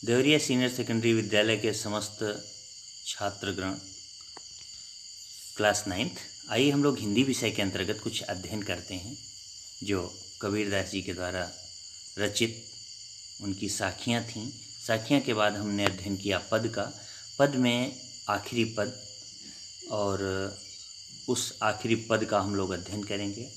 Deoria senior secondary विद्यालय के समस्त छात्रगण क्लास 9th, आइए हम लोग हिंदी विषय के अंतर्गत कुछ अध्ययन करते हैं जो कबीरदास जी के द्वारा रचित उनकी साखियाँ थीं। साखियाँ के बाद हमने अध्ययन किया पद का। पद में आखिरी पद और उस आखिरी पद का हम लोग अध्ययन करेंगे।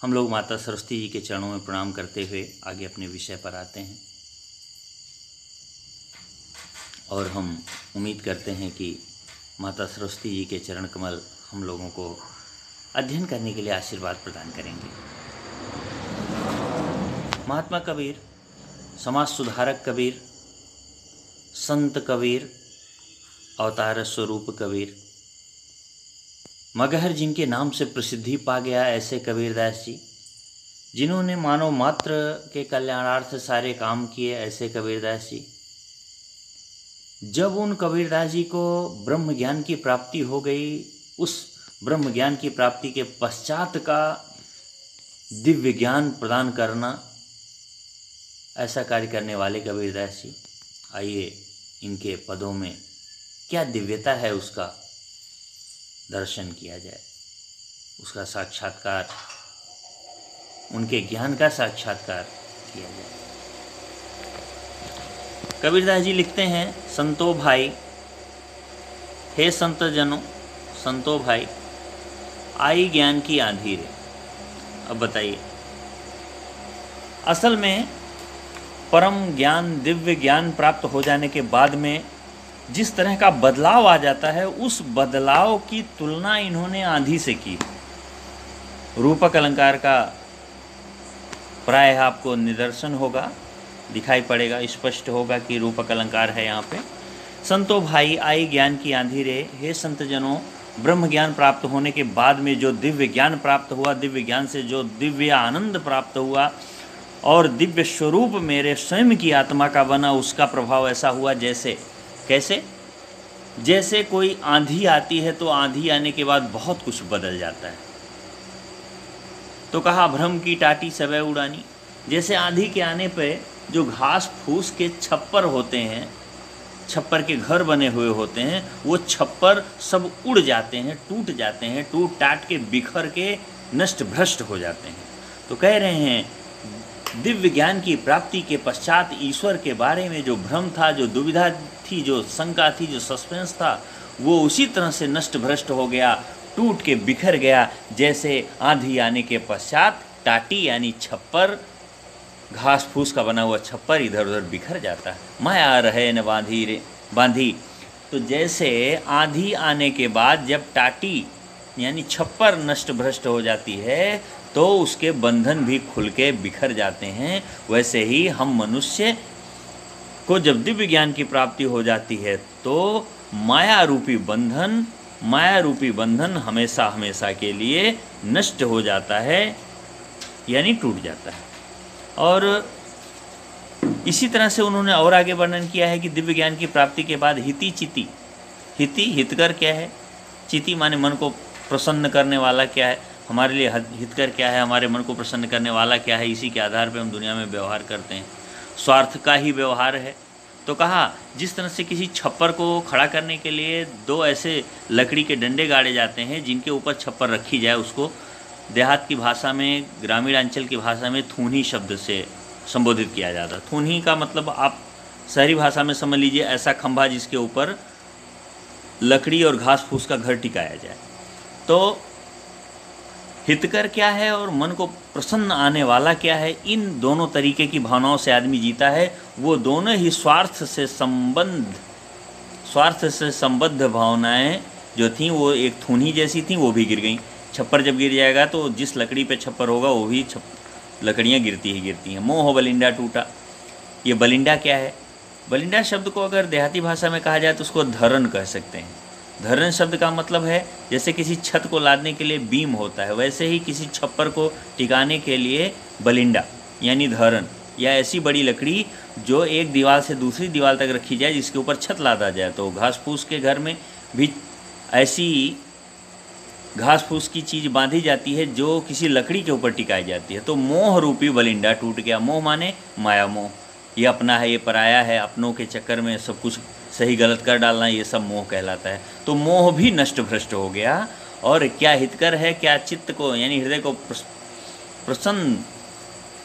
हम लोग माता सरस्वती जी के चरणों में प्रणाम करते हुए आगे अपने विषय पर आते हैं और हम उम्मीद करते हैं कि माता सरस्वती जी के चरण कमल हम लोगों को अध्ययन करने के लिए आशीर्वाद प्रदान करेंगे। महात्मा कबीर, समाज सुधारक कबीर, संत कबीर, अवतार स्वरूप कबीर, मगहर जिनके नाम से प्रसिद्धि पा गया ऐसे कबीरदास जी, जिन्होंने मानव मात्र के कल्याणार्थ सारे काम किए ऐसे कबीरदास जी। जब उन कबीरदास जी को ब्रह्म ज्ञान की प्राप्ति हो गई, उस ब्रह्म ज्ञान की प्राप्ति के पश्चात का दिव्य ज्ञान प्रदान करना, ऐसा कार्य करने वाले कबीरदास जी। आइए इनके पदों में क्या दिव्यता है उसका दर्शन किया जाए, उसका साक्षात्कार, उनके ज्ञान का साक्षात्कार किया जाए। कबीरदास जी लिखते हैं, संतो भाई, हे संत जनों, संतो भाई, आई ज्ञान की आंधी रे। अब बताइए, असल में परम ज्ञान, दिव्य ज्ञान प्राप्त हो जाने के बाद में जिस तरह का बदलाव आ जाता है, उस बदलाव की तुलना इन्होंने आंधी से की। रूपक अलंकार का प्रायः आपको निदर्शन होगा, दिखाई पड़ेगा, स्पष्ट होगा कि रूपक अलंकार है यहाँ पे। संतो भाई, आई ज्ञान की आंधी रे, हे संत जनों, ब्रह्म ज्ञान प्राप्त होने के बाद में जो दिव्य ज्ञान प्राप्त हुआ, दिव्य ज्ञान से जो दिव्य आनंद प्राप्त हुआ और दिव्य स्वरूप मेरे स्वयं की आत्मा का बना, उसका प्रभाव ऐसा हुआ जैसे, कैसे? जैसे कोई आंधी आती है तो आंधी आने के बाद बहुत कुछ बदल जाता है। तो कहा भ्रम की टाटी सबे उड़ानी। जैसे आंधी के आने पे जो घास फूस के छप्पर होते हैं, छप्पर के घर बने हुए होते हैं, वो छप्पर सब उड़ जाते हैं, टूट जाते हैं, टूट टाट के बिखर के नष्ट भ्रष्ट हो जाते हैं। तो कह रहे हैं दिव्य ज्ञान की प्राप्ति के पश्चात ईश्वर के बारे में जो भ्रम था, जो दुविधा थी, जो शंका थी, जो सस्पेंस था, वो उसी तरह से नष्ट भ्रष्ट हो गया, टूट के बिखर गया जैसे आंधी आने के पश्चात टाटी यानी छप्पर, घास फूस का बना हुआ छप्पर इधर उधर बिखर जाता है। माया रहे न बांधी रे बांधी। तो जैसे आंधी आने के बाद जब टाटी यानी छप्पर नष्ट भ्रष्ट हो जाती है तो उसके बंधन भी खुल के बिखर जाते हैं, वैसे ही हम मनुष्य को जब दिव्य ज्ञान की प्राप्ति हो जाती है तो माया रूपी बंधन हमेशा हमेशा के लिए नष्ट हो जाता है, यानी टूट जाता है। और इसी तरह से उन्होंने और आगे वर्णन किया है कि दिव्य ज्ञान की प्राप्ति के बाद हिति चिति, हितकर क्या है, चिति माने मन को प्रसन्न करने वाला क्या है, हमारे लिए हितकर क्या है, हमारे मन को प्रसन्न करने वाला क्या है, इसी के आधार पर हम दुनिया में व्यवहार करते हैं। स्वार्थ का ही व्यवहार है। तो कहा जिस तरह से किसी छप्पर को खड़ा करने के लिए दो ऐसे लकड़ी के डंडे गाड़े जाते हैं जिनके ऊपर छप्पर रखी जाए, उसको देहात की भाषा में, ग्रामीण अंचल की भाषा में थूनी शब्द से संबोधित किया जाता है। थूनी का मतलब आप शहरी भाषा में समझ लीजिए ऐसा खंभा जिसके ऊपर लकड़ी और घास फूस का घर टिकाया जाए। तो हितकर क्या है और मन को प्रसन्न आने वाला क्या है, इन दोनों तरीके की भावनाओं से आदमी जीता है। वो दोनों ही स्वार्थ से संबद्ध भावनाएं जो थीं वो एक थूनी जैसी थीं, वो भी गिर गईं। छप्पर जब गिर जाएगा तो जिस लकड़ी पे छप्पर होगा वो भी लकड़ियाँ गिरती हैं। मोह बलिंडा टूटा। ये बलिंडा क्या है? बलिंडा शब्द को अगर देहाती भाषा में कहा जाए तो उसको धरन कह सकते हैं। धरन शब्द का मतलब है जैसे किसी छत को लादने के लिए बीम होता है, वैसे ही किसी छप्पर को टिकाने के लिए बलिंडा यानी धरन, या ऐसी बड़ी लकड़ी जो एक दीवार से दूसरी दीवार तक रखी जाए जिसके ऊपर छत लादा जाए। तो घास फूस के घर में भी ऐसी घास फूस की चीज़ बांधी जाती है जो किसी लकड़ी के ऊपर टिकाई जाती है। तो मोह रूपी बलिंडा टूट गया। मोह माने माया मोह, ये अपना है, ये पराया है, अपनों के चक्कर में सब कुछ सही गलत कर डालना, ये सब मोह कहलाता है। तो मोह भी नष्ट भ्रष्ट हो गया। और क्या हितकर है, क्या चित्त को यानी हृदय को प्रसन्न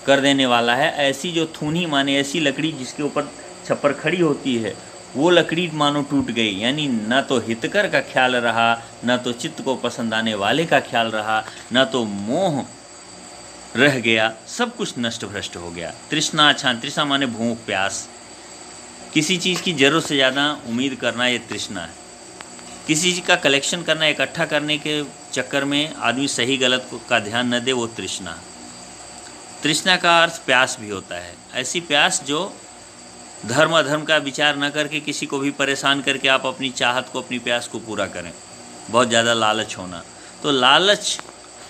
कर देने वाला है। ऐसी जो थूनी माने ऐसी लकड़ी जिसके ऊपर छप्पर खड़ी होती है, वो लकड़ी मानो टूट गई। यानी न तो हितकर का ख्याल रहा, न तो चित्त को पसंद आने वाले का ख्याल रहा, न तो मोह रह गया, सब कुछ नष्ट भ्रष्ट हो गया। तृष्णा छान, तृष्णा माने भूख प्यास, किसी चीज़ की ज़रूरत से ज़्यादा उम्मीद करना, ये तृष्णा है। किसी चीज़ का कलेक्शन करना, इकट्ठा करने के चक्कर में आदमी सही गलत का ध्यान न दे, वो तृष्णा। तृष्णा का अर्थ प्यास भी होता है। ऐसी प्यास जो धर्म अधर्म का विचार न करके किसी को भी परेशान करके आप अपनी चाहत को, अपनी प्यास को पूरा करें। बहुत ज़्यादा लालच होना, तो लालच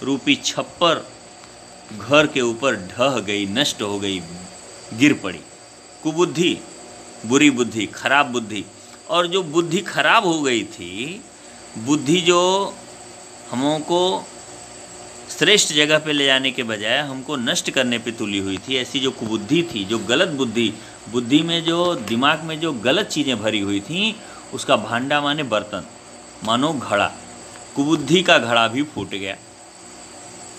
रूपी छप्पर घर के ऊपर ढह गई, नष्ट हो गई, गिर पड़ी। कुबुद्धि, बुरी बुद्धि, खराब बुद्धि। और जो बुद्धि खराब हो गई थी, बुद्धि जो हमको श्रेष्ठ जगह पे ले जाने के बजाय हमको नष्ट करने पे तुली हुई थी, ऐसी जो कुबुद्धि थी, जो गलत बुद्धि, बुद्धि में जो दिमाग में जो गलत चीज़ें भरी हुई थी, उसका भांडा माने बर्तन, मानो घड़ा, कुबुद्धि का घड़ा भी फूट गया।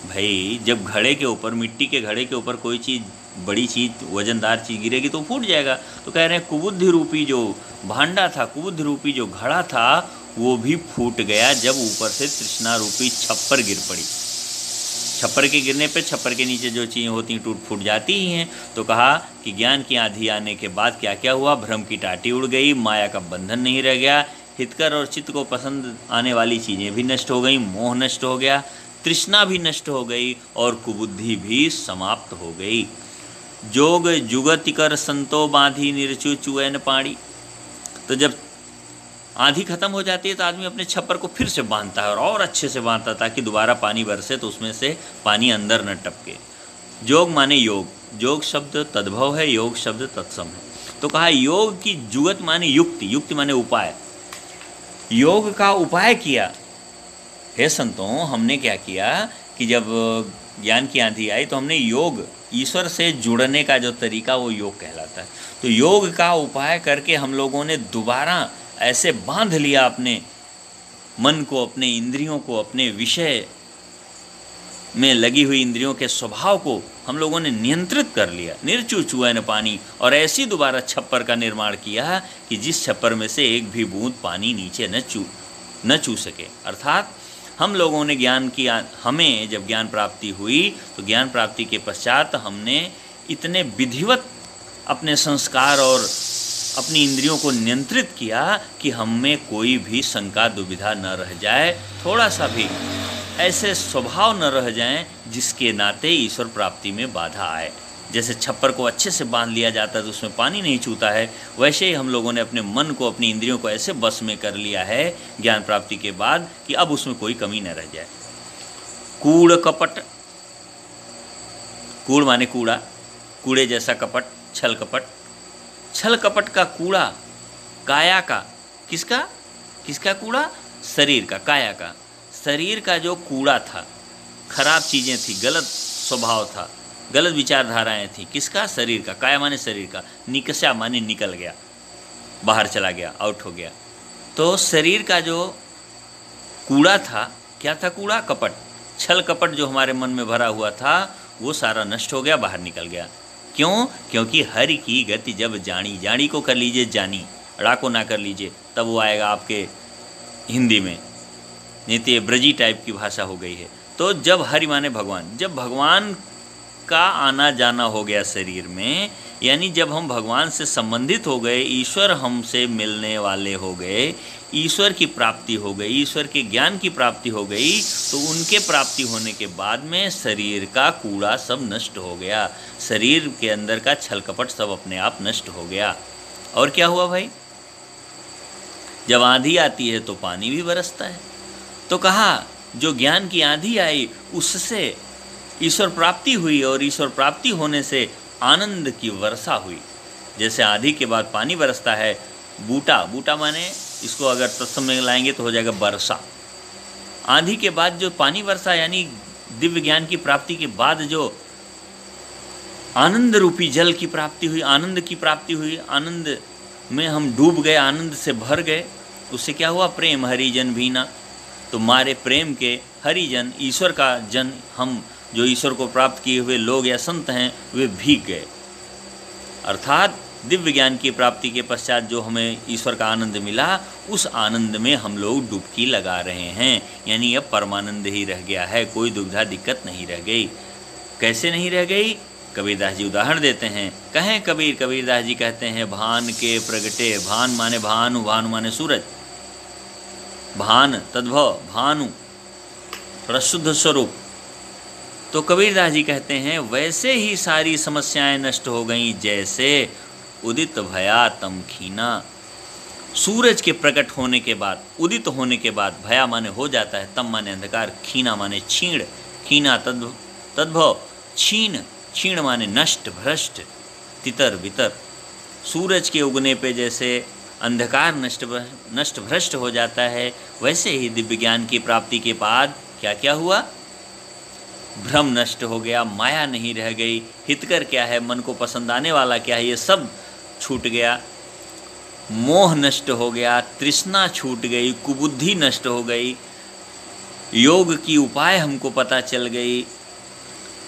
भाई जब घड़े के ऊपर, मिट्टी के घड़े के ऊपर कोई चीज़, बड़ी चीज़, वजनदार चीज़ गिरेगी तो फूट जाएगा। तो कह रहे हैं कुबुद्धि रूपी जो भांडा था, कुबुद्धि रूपी जो घड़ा था, वो भी फूट गया जब ऊपर से तृष्णा रूपी छप्पर गिर पड़ी। छप्पर के गिरने पे छप्पर के नीचे जो चीज़ें होती हैं टूट फूट जाती ही हैं। तो कहा कि ज्ञान की आंधी आने के बाद क्या क्या हुआ, भ्रम की टाटी उड़ गई, माया का बंधन नहीं रह गया, हितकर और चित्त को पसंद आने वाली चीज़ें भी नष्ट हो गई, मोह नष्ट हो गया, तृष्णा भी नष्ट हो गई और कुबुद्धि भी समाप्त हो गई। जोग जुगति कर संतो बांधी निर्चु चुएन पाड़ी। तो जब आंधी खत्म हो जाती है तो आदमी अपने छप्पर को फिर से बांधता है और अच्छे से बांधता, ताकि दोबारा पानी बरसे तो उसमें से पानी अंदर न टपके। जोग माने योग, जोग शब्द तद्भव है, योग शब्द तत्सम है। तो कहा योग की जुगत माने युक्ति, युक्ति माने उपाय, योग का उपाय किया। हे संतों, हमने क्या किया कि जब ज्ञान की आंधी आई तो हमने योग, ईश्वर से जुड़ने का जो तरीका, वो योग कहलाता है। तो योग का उपाय करके हम लोगों ने दोबारा ऐसे बांध लिया अपने मन को, अपने इंद्रियों को, अपने विषय में लगी हुई इंद्रियों के स्वभाव को हम लोगों ने नियंत्रित कर लिया, निर्चु चुएन पानी। और ऐसी दोबारा छप्पर का निर्माण किया कि जिस छप्पर में से एक भी बूंद पानी नीचे न चू सके। अर्थात हम लोगों ने हमें जब ज्ञान प्राप्ति हुई तो ज्ञान प्राप्ति के पश्चात हमने इतने विधिवत अपने संस्कार और अपनी इंद्रियों को नियंत्रित किया कि हम में कोई भी शंका दुविधा न रह जाए, थोड़ा सा भी ऐसे स्वभाव न रह जाएं जिसके नाते ईश्वर प्राप्ति में बाधा आए। जैसे छप्पर को अच्छे से बांध लिया जाता है तो उसमें पानी नहीं छूता है, वैसे ही हम लोगों ने अपने मन को, अपनी इंद्रियों को ऐसे बस में कर लिया है ज्ञान प्राप्ति के बाद कि अब उसमें कोई कमी न रह जाए। कूड़ कपट, कूड़ माने कूड़ा, कूड़े जैसा कपट, छल कपट, छल कपट का कूड़ा, काया का, किसका कूड़ा, शरीर का, काया का, शरीर का जो कूड़ा था, खराब चीज़ें थी, गलत स्वभाव था, गलत विचारधाराएं थी, किसका, शरीर का, काया माने शरीर का, निकसा माने निकल गया, बाहर चला गया, आउट हो गया। तो शरीर का जो कूड़ा था, क्या था कूड़ा, कपट, छल कपट जो हमारे मन में भरा हुआ था वो सारा नष्ट हो गया, बाहर निकल गया। क्यों? क्योंकि हरि की गति जब जानी, जानी को कर लीजिए जानी, अड़ा को ना कर लीजिए, तब वो आएगा आपके हिंदी में, नहीं तो ये ब्रजी टाइप की भाषा हो गई है। तो जब हरि माने भगवान, जब भगवान का आना जाना हो गया शरीर में, यानी जब हम भगवान से संबंधित हो गए, ईश्वर हमसे मिलने वाले हो गए, ईश्वर की प्राप्ति हो गई, ईश्वर के ज्ञान की प्राप्ति हो गई, तो उनके प्राप्ति होने के बाद में शरीर का कूड़ा सब नष्ट हो गया, शरीर के अंदर का छल कपट सब अपने आप नष्ट हो गया। और क्या हुआ भाई? जब आंधी आती है तो पानी भी बरसता है। तो कहा जो ज्ञान की आंधी आई उससे ईश्वर प्राप्ति हुई, और ईश्वर प्राप्ति होने से आनंद की वर्षा हुई। जैसे आंधी के बाद पानी बरसता है, बूटा, बूटा माने इसको अगर तत्सम में लाएंगे तो हो जाएगा वर्षा। आंधी के बाद जो पानी वर्षा यानी दिव्य ज्ञान की प्राप्ति के बाद जो आनंद रूपी जल की प्राप्ति हुई, आनंद की प्राप्ति हुई, आनंद में हम डूब गए, आनंद से भर गए, उससे क्या हुआ? प्रेम हरिजन भीना। तो मारे प्रेम के हरिजन, ईश्वर का जन, हम जो ईश्वर को प्राप्त किए हुए लोग या संत हैं, वे भीग गए। अर्थात दिव्य ज्ञान की प्राप्ति के पश्चात जो हमें ईश्वर का आनंद मिला, उस आनंद में हम लोग डुबकी लगा रहे हैं, यानी अब परमानंद ही रह गया है, कोई दुविधा दिक्कत नहीं रह गई। कैसे नहीं रह गई? कबीरदास जी उदाहरण देते हैं। कहें कबीरदास जी कहते हैं, भान के प्रगटे, भान माने भानु, भानु माने सूरज, भान तद्भव भानु प्रशुद्ध स्वरूप। तो कबीरदास जी कहते हैं, वैसे ही सारी समस्याएं नष्ट हो गईं जैसे उदित भया तम खीना। सूरज के प्रकट होने के बाद, उदित होने के बाद, भया माने हो जाता है, तम माने अंधकार, खीना माने छीण, खीना तद्भव छीण, क्षीण माने नष्ट भ्रष्ट, तितर बितर। सूरज के उगने पे जैसे अंधकार नष्ट भ्रष्ट हो जाता है, वैसे ही दिव्य ज्ञान की प्राप्ति के बाद क्या क्या हुआ? भ्रम नष्ट हो गया, माया नहीं रह गई, हितकर क्या है, मन को पसंद आने वाला क्या है, ये सब छूट गया, मोह नष्ट हो गया, तृष्णा छूट गई, कुबुद्धि नष्ट हो गई, योग की उपाय हमको पता चल गई,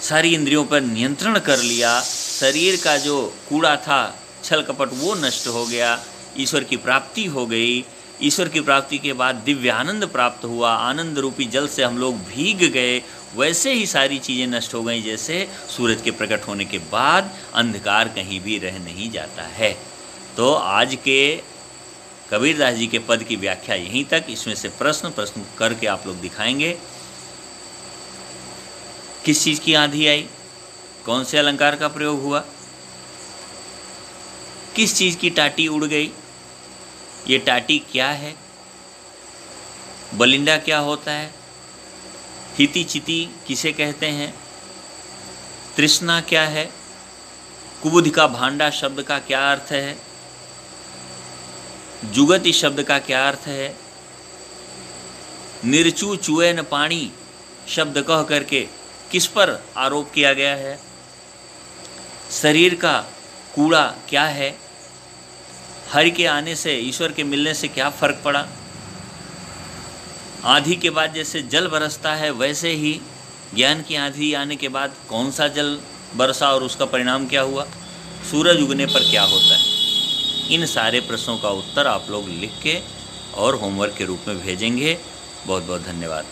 सारी इंद्रियों पर नियंत्रण कर लिया, शरीर का जो कूड़ा था, छल कपट, वो नष्ट हो गया, ईश्वर की प्राप्ति हो गई। ईश्वर की प्राप्ति के बाद दिव्य आनंद प्राप्त हुआ, आनंद रूपी जल से हम लोग भीग गए, वैसे ही सारी चीज़ें नष्ट हो गई जैसे सूरज के प्रकट होने के बाद अंधकार कहीं भी रह नहीं जाता है। तो आज के कबीरदास जी के पद की व्याख्या यहीं तक। इसमें से प्रश्न करके आप लोग दिखाएंगे। किस चीज़ की आंधी आई? कौन से अलंकार का प्रयोग हुआ? किस चीज़ की टाटी उड़ गई? ये टाटी क्या है? बलिंडा क्या होता है? हिति चिति किसे कहते हैं? तृष्णा क्या है? कुबुद्धि का भांडा शब्द का क्या अर्थ है? जुगति शब्द का क्या अर्थ है? निर्चू चुए न पानी शब्द कह करके किस पर आरोप किया गया है? शरीर का कूड़ा क्या है? हरि के आने से, ईश्वर के मिलने से क्या फर्क पड़ा? आंधी के बाद जैसे जल बरसता है, वैसे ही ज्ञान की आंधी आने के बाद कौन सा जल बरसा और उसका परिणाम क्या हुआ? सूरज उगने पर क्या होता है? इन सारे प्रश्नों का उत्तर आप लोग लिख के और होमवर्क के रूप में भेजेंगे। बहुत बहुत धन्यवाद।